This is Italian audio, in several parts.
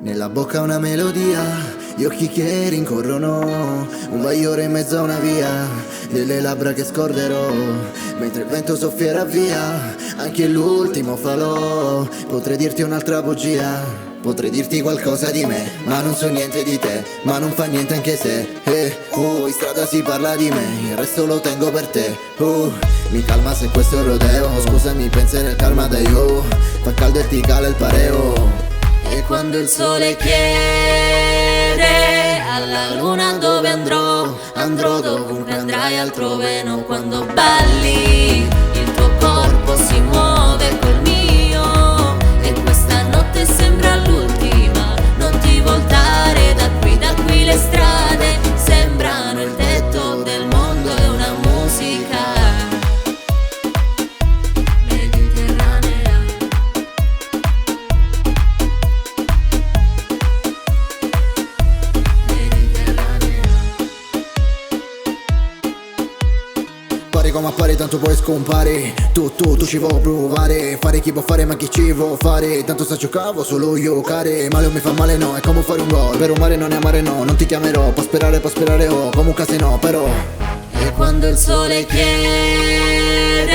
Nella bocca una melodia, gli occhi che rincorrono, un bagliore in mezzo a una via, delle labbra che scorderò, mentre il vento soffierà via, anche l'ultimo falò. Potrei dirti un'altra bugia, potrei dirti qualcosa di me, ma non so niente di te, ma non fa niente anche se in strada si parla di me, il resto lo tengo per te. Mi calma se questo è un rodeo, scusami penserei il karma da io, fa caldo e ti cala il pareo. E quando il sole chiede alla luna dove andrò, andrò dovunque andrai altrove, non quando balli il tuo corpo si muove col mio, e questa notte sembra l'ultima, non ti voltare da qui le strade sembrano il tetto del mondo e una musica mediterranea. Pare come appare, tanto poi scompare. Tu ci vuoi provare, fare chi può fare ma chi ci vuoi fare. Tanto sta giocavo solo io, care. Male o mi fa male no, è come fare un gol. Per un mare non è amare no, non ti chiamerò. Può sperare oh, comunque se no però. E quando il sole chiede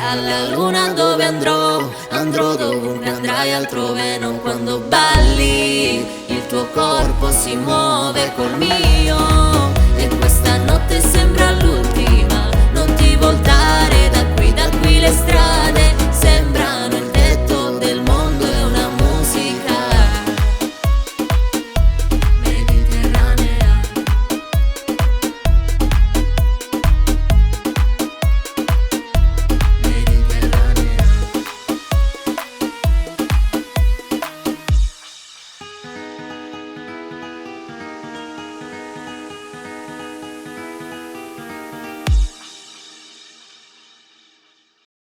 alla luna dove andrò, andrò dovunque andrai altrove, non quando balli il tuo corpo si muove col mio, e questa notte sembra l'ultima, non ti voltare da qui le strade